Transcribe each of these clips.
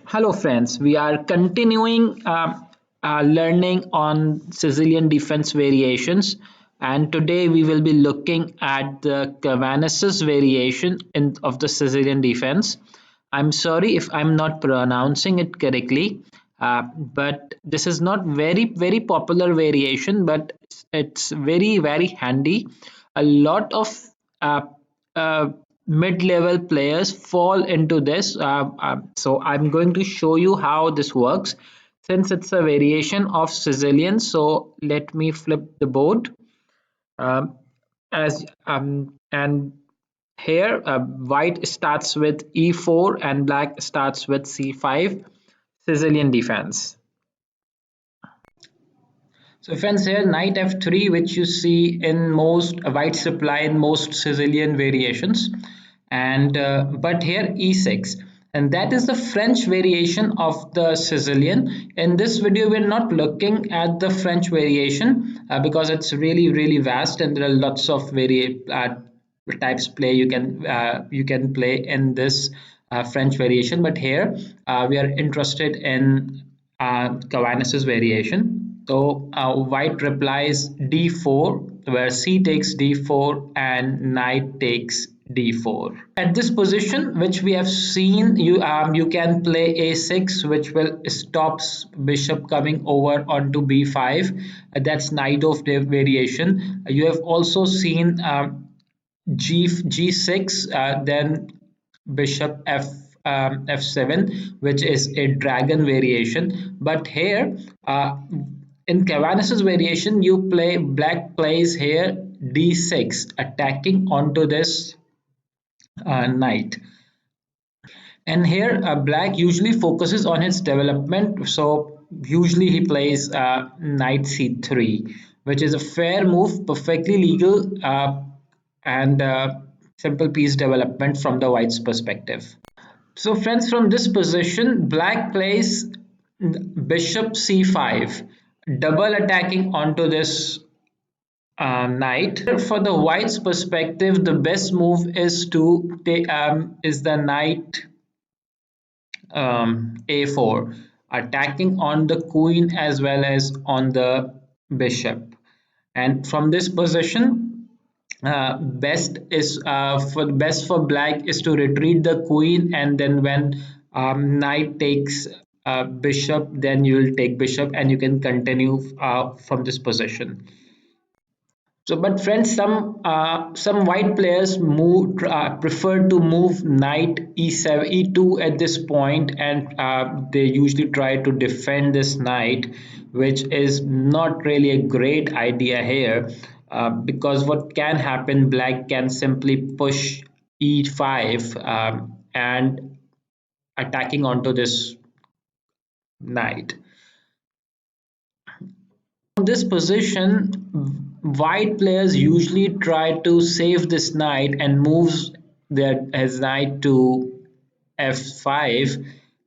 Hello, friends. We are continuing learning on Sicilian defense variations, and today we will be looking at the Kveinis variation of the Sicilian defense. I'm sorry if I'm not pronouncing it correctly, but this is not very popular variation, but it's very handy. A lot of uh, uh, mid-level players fall into this. So I'm going to show you how this works. Since it's a variation of Sicilian, so let me flip the board. Um, as and here white starts with e4 and black starts with c5. Sicilian defense. So friends, here knight f3, which you see in most white supply in most Sicilian variations, and but here e6, and that is the French variation of the Sicilian. In this video, we're not looking at the French variation because it's really vast, and there are lots of types play you can play in this French variation. But here we are interested in Kveinis variation. So white replies d4, where c takes d4 and knight takes d4. At this position, which we have seen, you can play a6, which will stops bishop coming over onto b5. That's knight of the variation. You have also seen g6, then bishop f7, which is a dragon variation. But here in Kveinis variation, you play black plays here d6, attacking onto this knight. And here black usually focuses on his development, so usually he plays knight c3, which is a fair move, perfectly legal, and simple piece development from the white's perspective. So friends, from this position, black plays bishop c5, double attacking onto this knight. For the white's perspective, the best move is to take is the knight a4, attacking on the queen as well as on the bishop. And from this position, best for black is to retreat the queen, and then when knight takes bishop, then you will take bishop and you can continue from this position. So, but friends, some white players prefer to move knight e7, e2 at this point, and they usually try to defend this knight, which is not really a great idea here, because what can happen, black can simply push e5 and attacking onto this knight. From this position, white players usually try to save this knight and moves his knight to f5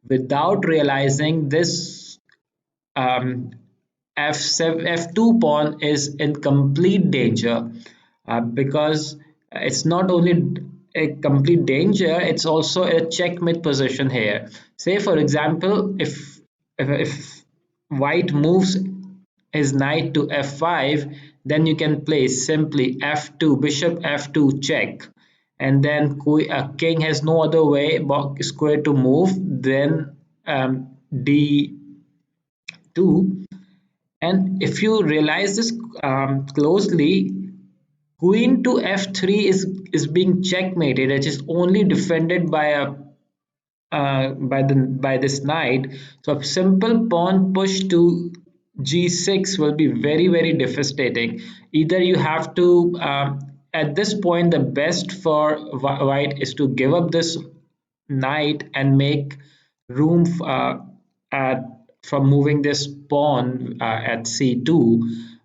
without realizing this f7, f2 pawn is in complete danger, because it's not only a complete danger, it's also a checkmate position here. Say for example, if white moves his knight to f5, then you can play simply f2, bishop f2 check, and then king has no other way square to move than d2. And if you realize this closely, queen to f3 is being checkmated. It is only defended by a by this knight. So a simple pawn push to g6 will be very devastating. Either you have to at this point, the best for white is to give up this knight and make room at from moving this pawn at c2.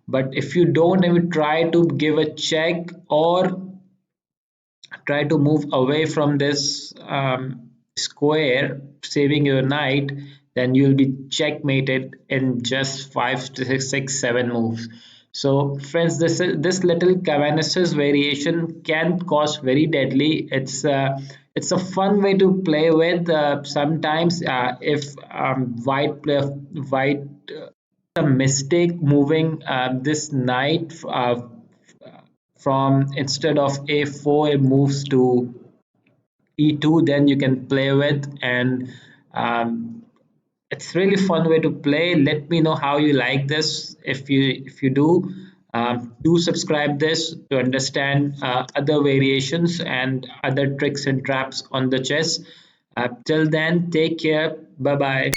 But if you don't even try to give a check or try to move away from this square, saving your knight, then you'll be checkmated in just 5 6 7 moves. So friends, this little Kveinis variation can cause very deadly. It's It's a fun way to play with. Sometimes, if white a mistake moving this knight from instead of a4, it moves to e2, then you can play with, and um, it's really fun way to play. Let me know how you like this. If you do subscribe this to understand other variations and other tricks and traps on the chess. Till then, take care. Bye bye.